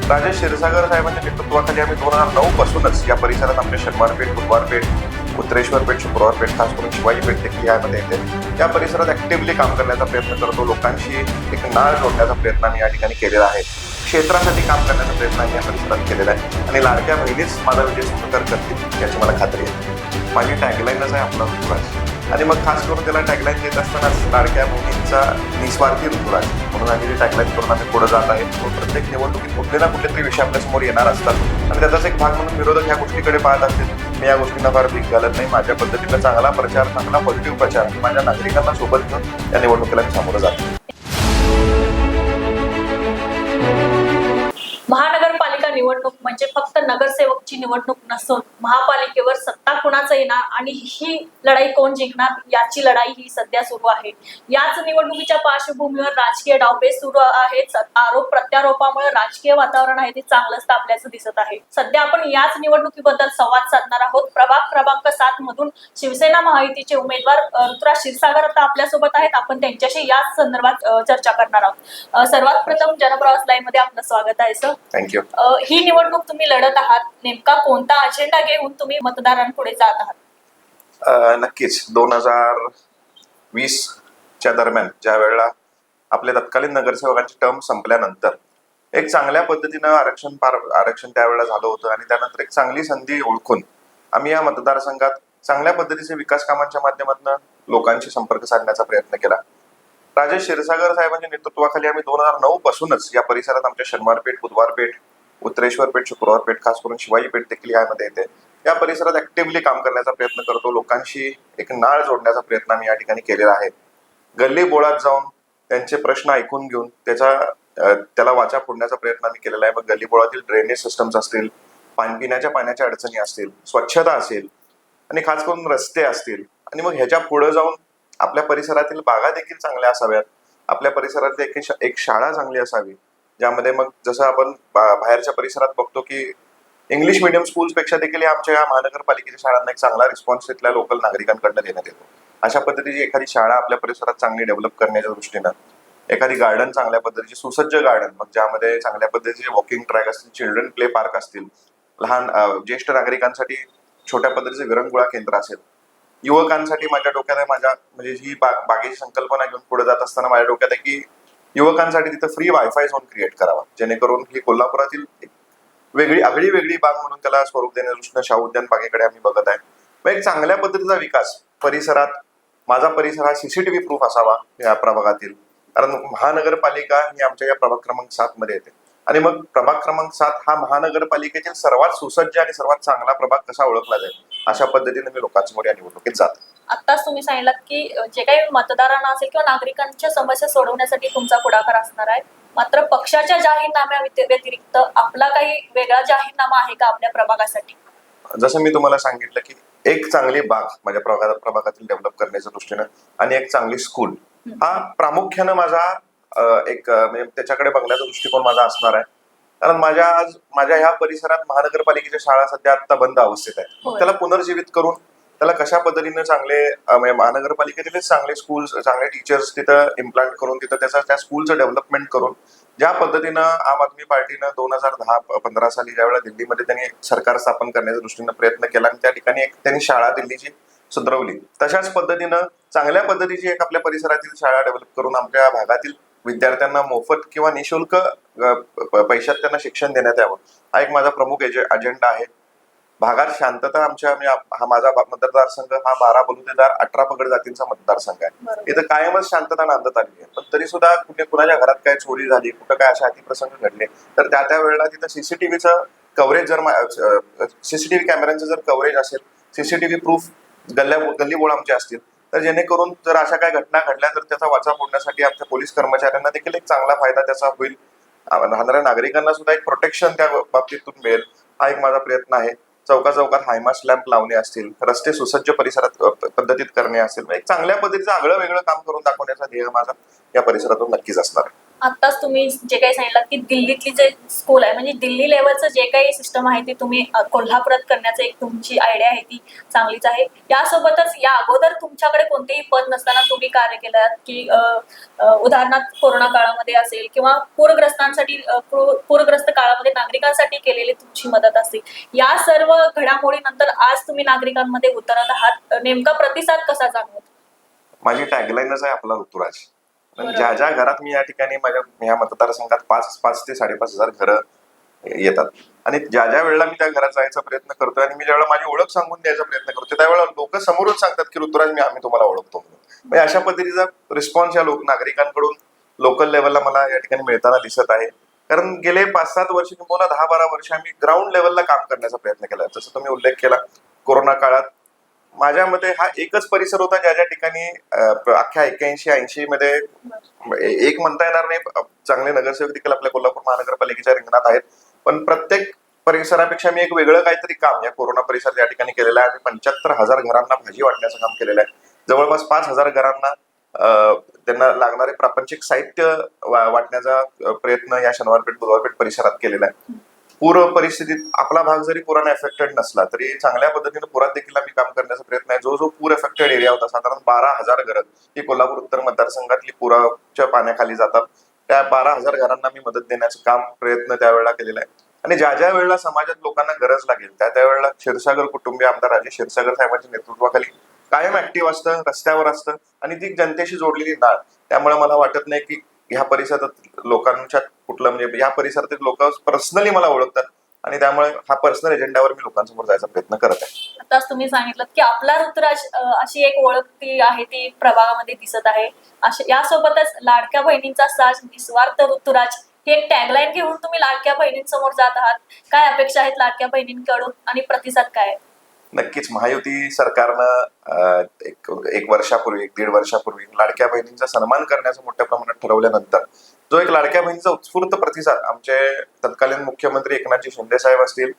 राजेश क्षीरसागर साहेबांच्या नेतृत्वाखाली आम्ही 2009 पासूनच या परिसरात आमच्या शनिवारपेठ, बुधवारपेठ, उत्तरेश्वरपेठ, शुक्रवारपेठ, खास करून शिवाजीपेठ देखील यामध्ये येते. या परिसरात ऍक्टिव्हली काम करण्याचा प्रयत्न करतो. लोकांशी एक नाळ जोडण्याचा प्रयत्न आम्ही या ठिकाणी केलेला आहे. क्षेत्रासाठी काम करण्याचा प्रयत्न आम्ही या परिसरात केलेला आहे आणि लाडक्या बहिणीच माझा विजय सुखकर करतील याची मला खात्री आहे. माझी टॅगलाईनच आहे आपला ऋतुराज, आणि मग खास करून त्याला टॅगलाईन देत असतानाच लाडक्या बहिणींचा निस्वार्थी ऋतुराज म्हणून आम्ही ती टॅगलाईन करून आम्ही पुढे जात आहे. प्रत्येक निवडणुकीत कुठले ना कुठले तरी विषय आपल्या समोर येणार असतात आणि त्याचाच एक भाग म्हणून विरोधक ह्या गोष्टीकडे पाहत असतील. मी या गोष्टींना फार भीक घालत नाही. माझ्या पद्धतीनं चांगला प्रचार, चांगला पॉझिटिव्ह प्रचार माझ्या नागरिकांना सोबत घेऊन या निवडणुकीला मी सामोरं जातो. महानगरपालिका निवडणूक म्हणजे फक्त नगरसेवकची निवडणूक नसून महापालिकेवर सत्ता कुणाचा येणार आणि ही लढाई कोण जिंकणार याची लढाई ही सध्या सुरू आहे. याच निवडणुकीच्या पार्श्वभूमीवर राजकीय डावपेच सुरू आहेत. आरोप प्रत्यारोपामुळे राजकीय वातावरण आहे ते चांगलंच तापल्याचं दिसत आहे. सध्या आपण याच निवडणुकीबद्दल संवाद साधणार आहोत. प्रभाग क्रमांक 7 मधून शिवसेना महायुतीचे उमेदवार ऋतुराज क्षीरसागर आता आपल्यासोबत आहेत. आपण त्यांच्याशी याच संदर्भात चर्चा करणार आहोत. सर्वात प्रथम जनप्रवास लाईव्ह मध्ये आपलं स्वागत आहे सर. थँक्यू. ही निवडणूक तुम्ही लढत आहात, नेमका कोणता अजेंडा घेऊन तुम्ही मतदारांपुढे जात आहात? नक्कीच 2020च्या दरम्यान ज्या वेळेला आपल्या तत्कालीन नगरसेवकांची टर्म संपल्यानंतर एक चांगल्या पद्धतीनं आरक्षण त्यावेळेला झालं होतं आणि त्यानंतर एक चांगली संधी ओळखून आम्ही या मतदारसंघात चांगल्या पद्धतीचे विकास कामांच्या माध्यमातून लोकांशी संपर्क साधण्याचा प्रयत्न केला. राजेश क्षीरसागर साहेबांच्या नेतृत्वाखाली आम्ही 2009 पासूनच या परिसरात आमच्या शनिवारपेठ, बुधवारपेठ, उत्तरेश्वरपेठ, शुक्रवारपेठ, खास करून शिवाजीपेठ देखील यामध्ये येते. या परिसरात ऍक्टिव्हली काम करण्याचा प्रयत्न करतो. लोकांशी एक नाळ जोडण्याचा प्रयत्न आम्ही या ठिकाणी केलेला आहे. गल्ली बोळात जाऊन त्यांचे प्रश्न ऐकून घेऊन त्याला वाचा फोडण्याचा प्रयत्न आम्ही केलेला आहे. मग गल्ली बोळातील ड्रेनेज सिस्टम्स असतील, पिण्याच्या पाण्याच्या अडचणी असतील, स्वच्छता असेल आणि खास करून रस्ते असतील, आणि मग ह्याच्या पुढे जाऊन आपल्या परिसरातील बागा देखील चांगल्या असाव्यात. आपल्या परिसरातील एक शाळा चांगली असावी, ज्यामध्ये मग जसं आपण बाहेरच्या परिसरात बघतो की इंग्लिश मिडियम स्कूल्सपेक्षा देखील आमच्या या महानगरपालिकेच्या शाळांना एक चांगला रिस्पॉन्स तिथल्या लोकल नागरिकांकडनं देण्यात येतो. अशा पद्धतीची एखादी शाळा आपल्या परिसरात चांगली डेव्हलप करण्याच्या दृष्टीनं, एखादी गार्डन चांगल्या पद्धतीची सुसज्ज गार्डन, मग ज्यामध्ये चांगल्या पद्धतीचे वॉकिंग ट्रॅक असतील, चिल्ड्रन प्ले पार्क असतील, लहान ज्येष्ठ नागरिकांसाठी छोट्या पद्धतीचे विरंगुळा केंद्र असेल, युवकांसाठी माझ्या डोक्यात आहे, म्हणजे ही बागेची संकल्पना घेऊन पुढे जात असताना माझ्या डोक्यात आहे की युवकांसाठी तिथं फ्री वायफाय झोन क्रिएट करावा, जेणेकरून ही कोल्हापुरातील आगळी वेगळी बाग म्हणून त्याला स्वरूप देण्याच्या दृष्टीनं शाहू उद्यान बागेकडे आम्ही बघत आहे. मग एक चांगल्या पद्धतीचा विकास परिसरात, माझा परिसर हा सीसीटीव्ही प्रूफ असावा या प्रभागातील, कारण महानगरपालिका ही आमच्या या प्रभाग क्रमांक 7 मध्ये येते आणि मग प्रभाग क्रमांक 7 हा महानगरपालिकेतील सर्वात सुसज्ज आणि सर्वात चांगला प्रभाग कसा ओळखला जाईल अशा पद्धतीने मी लोकांसमोर या निवडणुकीत जातो. आताच तुम्ही सांगितलं की जे काही मतदारांना असेल किंवा नागरिकांच्या समस्या सोडवण्यासाठी तुमचा पुढाकार असणार आहे, मात्र पक्षाच्या जाहीरनाम्या व्यतिरिक्त आपला काही वेगळा जाहीरनामा आहे का आपल्या प्रभागासाठी? जसं मी तुम्हाला सांगितलं की एक चांगली बाग माझ्या प्रभागातील डेव्हलप करण्याच्या दृष्टीनं आणि एक चांगली स्कूल हा प्रामुख्यानं माझा म्हणजे त्याच्याकडे बघण्याचा दृष्टिकोन माझा असणार आहे. कारण माझ्या ह्या परिसरात महानगरपालिकेच्या शाळा सध्या आता बंद अवस्थेत आहेत. त्याला पुनर्जीवित करून त्याला कशा पद्धतीने चांगले म्हणजे महानगरपालिकेतील चांगले स्कूल्स, चांगले टीचर्स तिथं इम्प्लांट करून तिथं त्या स्कूलचं डेव्हलपमेंट करून, ज्या पद्धतीनं आम आदमी पार्टीनं 2010-15 साली ज्यावेळेला दिल्लीमध्ये त्यांनी सरकार स्थापन करण्याच्या दृष्टीनं प्रयत्न केला आणि त्या ठिकाणी त्यांनी शाळा दिल्लीची सुधरवली, तशाच पद्धतीनं चांगल्या पद्धतीची एक आपल्या परिसरातील शाळा डेव्हलप करून आमच्या भागातील विद्यार्थ्यांना मोफत किंवा निशुल्क पैशात त्यांना शिक्षण देण्यात यावं, हा एक माझा प्रमुख अजेंडा आहे. भागात शांतता हा माझा मतदारसंघ हा 12 बलुतेदार 18 पगड जातींचा मतदारसंघ आहे. इथं कायमच शांतता नांदत आली आहे, पण तरी सुद्धा कुणाच्या घरात काय चोरी झाली, कुठं काय अशा अतिप्रसंग घडले तर त्या वेळेला तिथं सीसीटीव्हीचं कव्हरेज, सीसीटीव्ही कॅमेऱ्यांचं जर कव्हरेज असेल, सीसीटीव्ही प्रूफ गल्ली बोळ आमचे असतील, तर जेणेकरून जर अशा काही घटना घडल्या तर त्याचा वाचा फोडण्यासाठी आमच्या पोलीस कर्मचाऱ्यांना देखील एक चांगला फायदा त्याचा होईल. राहणाऱ्या नागरिकांना सुद्धा एक प्रोटेक्शन त्या बाबतीतून मिळेल, हा एक माझा प्रयत्न आहे. चौकात हायमास लॅम्प लावणे असतील, रस्ते सुसज्ज परिसरात पद्धतीत करणे असेल, एक चांगल्या पद्धतीचं आगळं वेगळं काम करून दाखवण्याचा ध्येय माझा या परिसरातून नक्कीच असणार. आताच तुम्ही जे काही सांगितलं की दिल्लीतली जे स्कूल आहे म्हणजे दिल्ली लेवलचं जे काही सिस्टम आहे ते तुम्ही कोल्हापुरात करण्याचं एक तुमची आयडिया आहे ती चांगलीच आहे. यासोबतच या अगोदर तुमच्याकडे कोणतेही पद नसताना तुम्ही कार्य केलं की उदाहरणार्थ कोरोना काळामध्ये असेल किंवा पूरग्रस्त काळामध्ये नागरिकांसाठी केलेली तुमची मदत असेल, या सर्व घडामोडीनंतर आज तुम्ही नागरिकांमध्ये उतरत आहात, नेमका प्रतिसाद कसा जाणवतो? माझी टॅगलाईनच आहे आपला ऋतुराज. आणि बरोबर. ज्या ज्या घरात मी या ठिकाणी माझ्या ह्या मतदारसंघात 5 ते 5,500 घरं येतात आणि ज्या ज्या वेळेला मी त्या घरात जायचा प्रयत्न करतोय आणि मी ज्यावेळेला माझी ओळख सांगून द्यायचा प्रयत्न करतोय त्यावेळेला लोक समोरून सांगतात की ऋतुराज आम्ही तुम्हाला ओळखतो म्हणून. म्हणजे अशा पद्धतीचा रिस्पॉन्स या नागरिकांकडून लोकल लेवलला मला या ठिकाणी मिळताना दिसत आहे. कारण गेले 5-7 वर्ष किंवा 10-12 वर्ष आम्ही ग्राउंड लेवलला काम करण्याचा प्रयत्न केला. जसं तुम्ही उल्लेख केला, कोरोना काळात माझ्या मते हा एकच परिसर होता ज्या ज्या ठिकाणी अख्ख्या 81-80 मध्ये एक म्हणता येणार नाही, चांगले नगरसेवक देखील आपल्या कोल्हापूर महानगरपालिकेच्या रिंगणात आहेत, पण प्रत्येक परिसरापेक्षा मी एक वेगळं काहीतरी काम या कोरोना परिसरात या ठिकाणी केलेलं आहे. आम्ही 75,000 घरांना भाजी वाटण्याचं काम केलेलं आहे. जवळपास 5,000 घरांना त्यांना लागणारे प्रापंचिक साहित्य वाटण्याचा प्रयत्न या शनिवारपेठ बुधवारपेठ परिसरात केलेला आहे. पूर परिस्थितीत आपला भाग जरी पुराने अफेक्टेड नसला तरी चांगल्या पद्धतीने पुरात देखील आम्ही काम करण्याचा प्रयत्न आहे. जो पूर अफेक्टेड एरिया होता, साधारण 12,000 घरं ही कोल्हापूर उत्तर मतदारसंघातली पुराच्या पाण्याखाली जातात, त्या 12,000 घरांना मी मदत देण्याचं काम प्रयत्न त्यावेळेला केलेला आहे. आणि ज्या ज्या वेळेला समाजात लोकांना गरज लागेल त्या वेळेला क्षीरसागर कुटुंबीय आमदार राजेश क्षीरसागर साहेबांच्या नेतृत्वाखाली कायम ऍक्टिव्ह असतं, रस्त्यावर असतं आणि ती जनतेशी जोडलेली नाळ. त्यामुळे मला वाटत नाही की ह्या परिसरात लोकांच्या कुठलं म्हणजे या परिसरातील लोक पर्सनली मला ओळखतात आणि त्यामुळे हा पर्सनल एजेंडावर मी लोकांसमोर जायचा प्रयत्न करत आहे. आताच तुम्ही सांगितलं की आपला ऋतुराज अशी एक ओळख ती आहे, ती प्रभागामध्ये दिसत आहे. यासोबतच लाडक्या बहिणींचा साज निस्वार्थ ऋतुराज हे एक टॅगलाईन घेऊन तुम्ही लाडक्या बहिणींसमोर जात आहात. काय अपेक्षा आहेत लाडक्या बहिणींकडून आणि प्रतिसाद काय आहे? नक्कीच महायुती सरकारनं एक वर्षापूर्वी 1-1.5 वर्षापूर्वी लाडक्या बहिणींचा सन्मान करण्याचं मोठ्या प्रमाणात ठरवल्यानंतर जो एक लाडक्या बहिणीचा उत्स्फूर्त प्रतिसाद आमचे तत्कालीन मुख्यमंत्री एकनाथजी शिंदे साहेब असतील,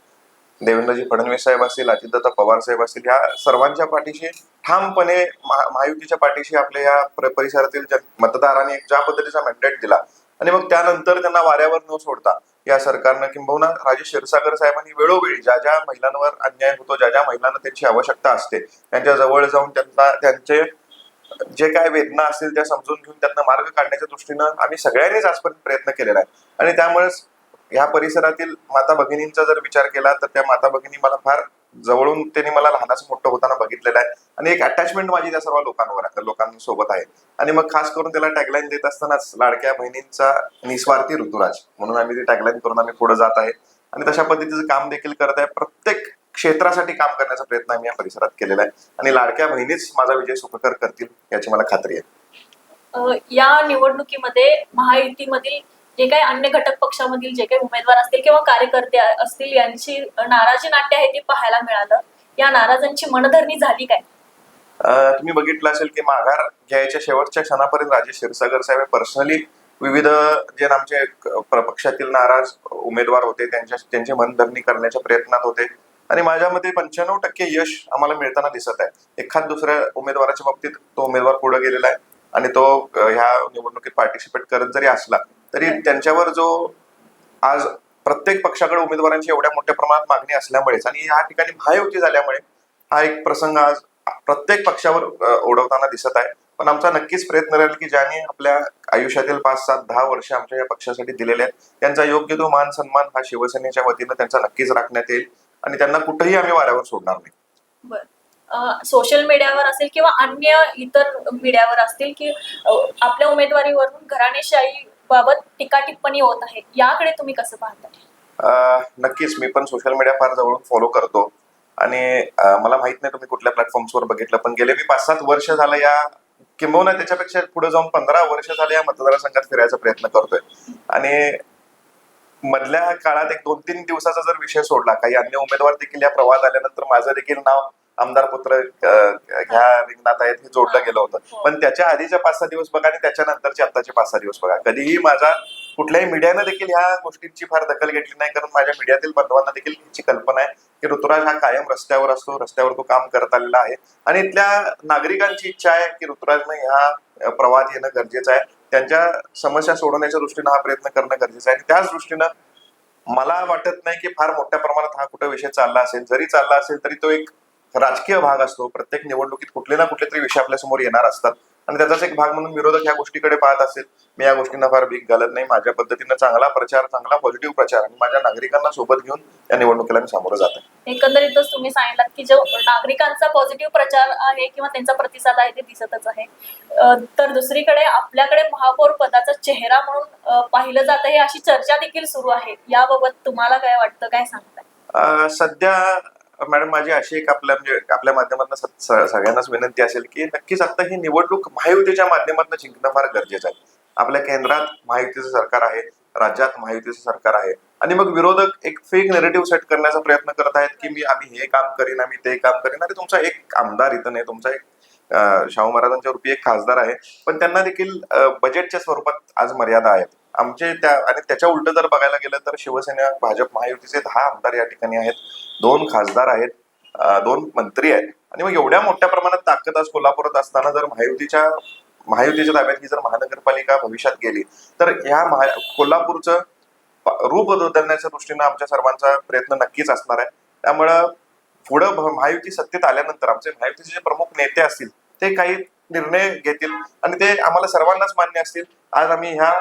देवेंद्रजी फडणवीस साहेब असतील, अजितदादा पवार साहेब असतील, या सर्वांच्या पाठीशी ठामपणे महायुतीच्या पाठीशी आपल्या या परिसरातील मतदारांनी ज्या पद्धतीचा मॅन्डेट दिला आणि मग त्यानंतर त्यांना वाऱ्यावर न सोडता या सरकारनं किंबहुना राजेश क्षीरसागर साहेबांनी वेळोवेळी ज्या ज्या महिलांवर अन्याय होतो, ज्या ज्या महिलांना त्यांची आवश्यकता असते त्यांच्या जवळ जाऊन त्यांना त्यांचे जे काय वेदना असतील त्या समजून घेऊन त्यांना मार्ग काढण्याच्या दृष्टीनं आम्ही सगळ्यांनीच आजपर्यंत प्रयत्न केलेला आहे. आणि त्यामुळेच ह्या परिसरातील माता भगिनींचा जर विचार केला तर त्या माता भगिनी मला फार जवळून त्यांनी मला लहानाचं मोठं होताना बघितलेलं आहे आणि एक अटॅचमेंट माझी त्या सर्व लोकांसोबत आहे. आणि मग खास करून त्याला टॅगलाईन देत असतानाच लाडक्या बहिणींचा निस्वार्थी ऋतुराज म्हणून आम्ही ती टॅगलाईन करून आम्ही पुढे जात आहे आणि तशा पद्धतीचं काम देखील करत आहे. प्रत्येक क्षेत्रासाठी काम करण्याचा प्रयत्न आम्ही या परिसरात केलेला आहे आणि लाडक्या बहिणीच माझा विजय सुखकर करतील याची मला खात्री आहे. या निवडणुकीमध्ये महायुतीमधील जे काही अन्य घटक पक्षामधील जे काही उमेदवार असतील किंवा कार्यकर्ते असतील यांची नाराजी नाट्य आहे ते पाहायला मिळालं. या नाराजांची मनधरणी झाली काय? तुम्ही बघितलं असेल की माघार घ्यायच्या शेवटच्या क्षणापर्यंत राजेश क्षीरसागर साहेब पर्सनली विविध जे आमचे पक्षातील नाराज उमेदवार होते त्यांची मनधरणी करण्याच्या प्रयत्नात होते आणि माझ्या मते 95% यश आम्हाला मिळताना दिसत आहे. एखाद दुसऱ्या उमेदवाराच्या बाबतीत तो उमेदवार पुढे गेलेला आहे आणि तो ह्या निवडणुकीत पार्टिसिपेट करत जरी असला तरी त्यांच्यावर जो आज प्रत्येक पक्षाकडे उमेदवारांची एवढ्या मोठ्या प्रमाणात मागणी असल्यामुळेच आणि या ठिकाणी महायुती झाल्यामुळे हा एक प्रसंग आज प्रत्येक पक्षावर ओढवताना दिसत आहे. पण आमचा नक्कीच प्रयत्न राहील की ज्यांनी आपल्या आयुष्यातील 5-7-10 वर्ष आमच्या या पक्षासाठी दिलेले आहेत त्यांचा योग्य तो मान सन्मान हा शिवसेनेच्या वतीनं त्यांचा नक्कीच राखण्यात येईल आणि त्यांना कुठेही आम्ही वाऱ्यावर सोडणार नाही. बरं, सोशल मीडियावर असेल किंवा अन्य इतर मीडियावर असतील की आपल्या उमेदवारीवरून घराणेशाही बाबत टीका टिप्पणी होत आहे, याकडे तुम्ही कसं पाहता? नक्कीच मी पण सोशल मीडिया फार जवळून फॉलो करतो आणि मला माहित नाही तुम्ही कुठल्या प्लॅटफॉर्म्सवर बघितलं पण गेले मी 5-7 वर्ष झालं या किंबहुना त्याच्यापेक्षा पुढे जाऊन 15 वर्ष झाले या मतदारसंघात फिरायचा प्रयत्न करतोय आणि मधल्या काळात एक 2-3 दिवसाचा जर विषय सोडला काही अन्य उमेदवार देखील या प्रवाहात आल्यानंतर माझं देखील नाव आमदार पुत्र ह्या रिंगणात आहेत हे जोडलं गेलं होतं. पण त्याच्या आधीचे 5-6 दिवस बघा आणि त्याच्यानंतरचे आताचे 5-6 दिवस बघा. कधीही माझा कुठल्याही मीडियानं देखील ह्या गोष्टींची फार दखल घेतली नाही कारण माझ्या मीडियातील बांधवांना देखील याची कल्पना आहे की ऋतुराज हा कायम रस्त्यावर असतो, रस्त्यावर तो काम करत आलेला आहे आणि इथल्या नागरिकांची इच्छा आहे की ऋतुराजनं ह्या प्रवाहात येणं गरजेचं आहे. त्यांच्या समस्या सोडवण्याच्या दृष्टीनं हा प्रयत्न करणं गरजेचं आहे आणि त्याच दृष्टीनं मला वाटत नाही की फार मोठ्या प्रमाणात हा कुठे विषय चालला असेल. जरी चालला असेल तरी तो एक राजकीय भाग असतो. प्रत्येक निवडणुकीत कुठले ना कुठले तरी विषय आपल्या समोर येणार असतात आणि त्याचाच एक भाग म्हणून विरोधक ह्या गोष्टीकडे पाहत असेल. मी या गोष्टींना फार भीक घालत नाही. माझ्या पद्धतीनं चांगला प्रचार, चांगला पॉझिटिव्ह प्रचार आणि माझ्या नागरिकांना सोबत घेऊन या निवडणुकीला मी सामोरं जात आहे. एकंदरीतच तुम्ही सांगितलात की जो नागरिकांचा पॉझिटिव्ह प्रचार आहे किंवा त्यांचा प्रतिसाद आहे ते दिसतच आहे. तर दुसरीकडे आपल्याकडे महापौर पदाचा चेहरा म्हणून पाहिलं जात आहे अशी चर्चा देखील सुरू आहे. याबाबत तुम्हाला काय वाटतं, काय सांगताय? सध्या मॅडम माझी अशी एक आपल्या माध्यमातून सगळ्यांनाच विनंती असेल की नक्कीच आता ही निवडणूक महायुतीच्या माध्यमातून जिंकणं फार गरजेचं आहे. आपल्या केंद्रात महायुतीचं सरकार आहे, राज्यात महायुतीचं सरकार आहे आणि मग विरोधक एक फेक नेरेटिव्ह सेट करण्याचा प्रयत्न करत आहेत की आम्ही हे काम करीन, आम्ही ते काम करीन. अरे तुमचा एक आमदार इथं नाही, तुमचा एक शाहू महाराजांच्या रूपी एक खासदार आहे, पण त्यांना देखील बजेटच्या स्वरूपात आज मर्यादा आहेत. आणि त्याच्या उलट जर बघायला गेलं तर शिवसेना, भाजप, महायुतीचे 10 आमदार या ठिकाणी आहेत, 2 खासदार आहेत, 2 मंत्री आहेत. आणि मग एवढ्या मोठ्या प्रमाणात ताकद आज कोल्हापुरात असताना जर महायुतीच्या ताब्यात ही जर महानगरपालिका भविष्यात गेली तर कोल्हापूरचं रूप बदलण्याच्या दृष्टीनं आमच्या सर्वांचा प्रयत्न नक्कीच असणार आहे. त्यामुळं पुढं महायुती सत्तेत आल्यानंतर आमचे महायुतीचे जे प्रमुख नेते असतील ते काही निर्णय घेतील आणि ते आम्हाला सर्वांनाच मान्य असतील. आज आम्ही ह्या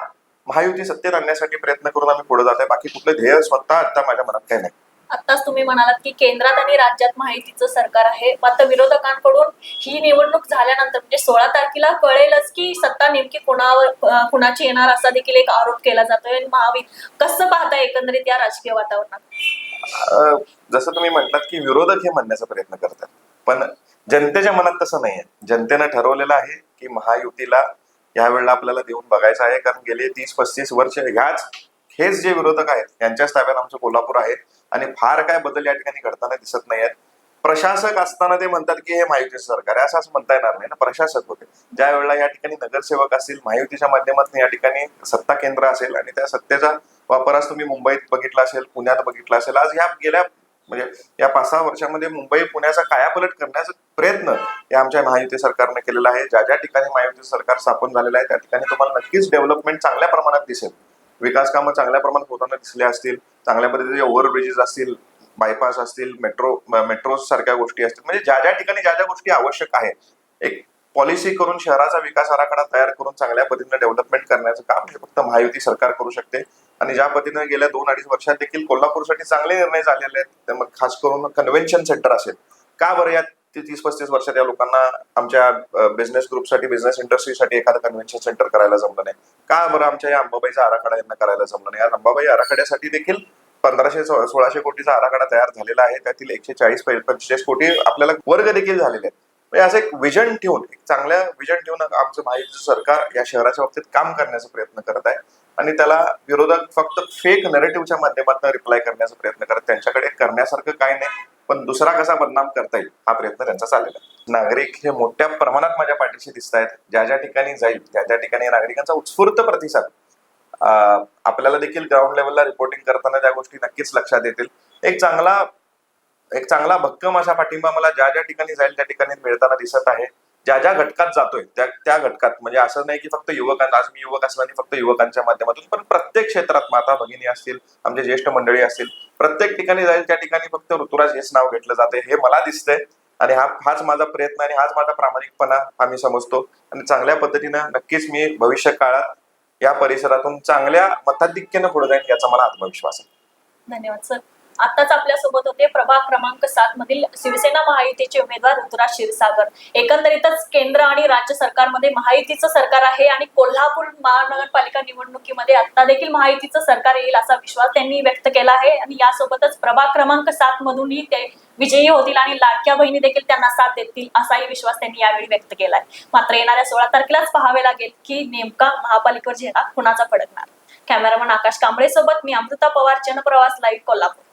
महायुती सत्तेत आणण्यासाठी प्रयत्न करून आम्ही पुढे जात आहे. बाकी कुठलं ध्येय स्वतः आता माझ्या मनात काही नाही. आताच तुम्ही म्हणालात की केंद्रात आणि राज्यात महायुतीचं सरकार आहे, मात्र विरोधकांकडून ही निवडणूक झाल्यानंतर म्हणजे 16 तारखेला कळेलच की सत्ता नेमकी कुणाची येणार असा देखील एक आरोप केला जातोय. कसं पाहताय एकंदरीत या राजकीय वातावरणात? जसं तुम्ही म्हटलात की विरोधक हे म्हणण्याचा प्रयत्न करतात, पण जनतेच्या मनात तसं नाहीये. जनतेनं ठरवलेलं आहे की महायुतीला यावेळेला आपल्याला देऊन बघायचं आहे, कारण गेले 30-35 वर्ष हेच जे विरोधक आहेत यांच्याच ताब्यात आमचं कोल्हापूर आहे आणि फार काय बदल या ठिकाणी घडताना दिसत नाहीयेत. प्रशासक असताना ते म्हणतात की हे महायुतीचं सरकार आहे, असं म्हणता येणार नाही ना. प्रशासक होते ज्या वेळेला या ठिकाणी नगरसेवक असतील, महायुतीच्या माध्यमातून या ठिकाणी सत्ता केंद्र असेल आणि त्या सत्तेचा वापर आज तुम्ही मुंबईत बघितला असेल, पुण्यात बघितला असेल. आज या 5-6 वर्षामध्ये मुंबई पुण्याचा कायापालट करण्याचा प्रयत्न या आमच्या महायुती सरकारने केलेला आहे. ज्या ठिकाणी महायुती सरकार स्थापन झालेलं आहे त्या ठिकाणी तुम्हाला नक्कीच डेव्हलपमेंट चांगल्या प्रमाणात दिसेल. विकास कामं चांगल्या प्रमाणात होताना दिसले असतील, चांगल्या पद्धतीचे ओव्हरब्रिजेस असतील, बायपास असतील, मेट्रो सारख्या गोष्टी असतील. म्हणजे ज्या ठिकाणी ज्या गोष्टी आवश्यक आहे, एक पॉलिसी करून शहराचा विकास आराखडा तयार करून चांगल्या पद्धतीने डेव्हलपमेंट करण्याचं काम हे फक्त महायुती सरकार करू शकते. आणि ज्या पद्धतीने गेल्या 2-2.5 वर्षात देखील कोल्हापूरसाठी चांगले निर्णय झालेले आहेत. तर मग खास करून कन्व्हेन्शन सेंटर असेल, का बरं या 30-35 वर्षात या लोकांना आमच्या बिझनेस ग्रुपसाठी, बिझनेस इंडस्ट्रीसाठी एखादं कन्व्हेन्शन सेंटर करायला जमलं नाही? का बरं आमच्या या अंबाबाईचा आराखडा यांना करायला जमलं नाही? या अंबाबाई आराखड्यासाठी देखील 1500-1600 कोटीचा आराखडा तयार झालेला आहे. त्यातील 140-45 कोटी आपल्याला वर्ग देखील झालेले आहेत. म्हणजे असं एक विजन ठेवून, एक चांगल्या विजन ठेवून आमचं महायुतीचं सरकार या शहराच्या बाबतीत काम करण्याचा प्रयत्न करत आहे आणि त्याला विरोधक फक्त फेक नरेटिव्हच्या माध्यमातून रिप्लाय करण्याचा प्रयत्न करत. त्यांच्याकडे करण्यासारखं काय नाही, पण दुसरा कसा बदनाम करता येईल हा प्रयत्न त्यांचा चाललेला आहे. नागरिक हे मोठ्या प्रमाणात माझ्या पाठीशी दिसत आहेत. ज्या ठिकाणी जाईल त्या ठिकाणी नागरिकांचा उत्स्फूर्त प्रतिसाद आपल्याला देखील ग्राउंड लेवलला रिपोर्टिंग करताना त्या गोष्टी नक्कीच लक्षात येतील. एक चांगला भक्कम असा पाठिंबा मला ज्या ठिकाणी जाईल त्या ठिकाणी मिळताना दिसत आहे. ज्या घटकात जातोय त्या घटकात, म्हणजे असं नाही की फक्त युवकांना, आज मी युवक असल्याने फक्त युवकांच्या माध्यमातून, पण प्रत्येक क्षेत्रात माता भगिनी असतील, आमचे ज्येष्ठ मंडळी असतील, प्रत्येक ठिकाणी जाईल त्या ठिकाणी फक्त ऋतुराज हेच नाव घेतलं जाते हे मला दिसतंय. आणि हाच माझा प्रयत्न आणि हाच माझा प्रामाणिकपणा आम्ही समजतो. आणि चांगल्या पद्धतीनं नक्कीच मी भविष्य काळात या परिसरातून चांगल्या मताधिक्यानं पुढे जाईल याचा मला आत्मविश्वास आहे. धन्यवाद सर. आताच आपल्या सोबत होते प्रभाग क्रमांक 7 मधील शिवसेना महायुतीचे उमेदवार ऋतुराज क्षीरसागर. एकंदरीतच केंद्र आणि राज्य सरकारमध्ये महायुतीचं सरकार आहे आणि कोल्हापूर महानगरपालिका निवडणुकीमध्ये आता देखील महायुतीचं सरकार येईल असा विश्वास त्यांनी व्यक्त केला आहे. आणि यासोबतच प्रभाग क्रमांक 7 मधूनही ते विजयी होतील आणि लाडक्या बहिणी देखील त्यांना साथ देतील असाही विश्वास त्यांनी यावेळी व्यक्त केलाय. मात्र येणाऱ्या 16 तारखेलाच पाहावे लागेल की नेमका महापालिकेवर चेहरा कुणाचा फडकणार. कॅमेरामन आकाश कांबळे सोबत मी अमृता पवार, जनप्रवास लाईव्ह, कोल्हापूर.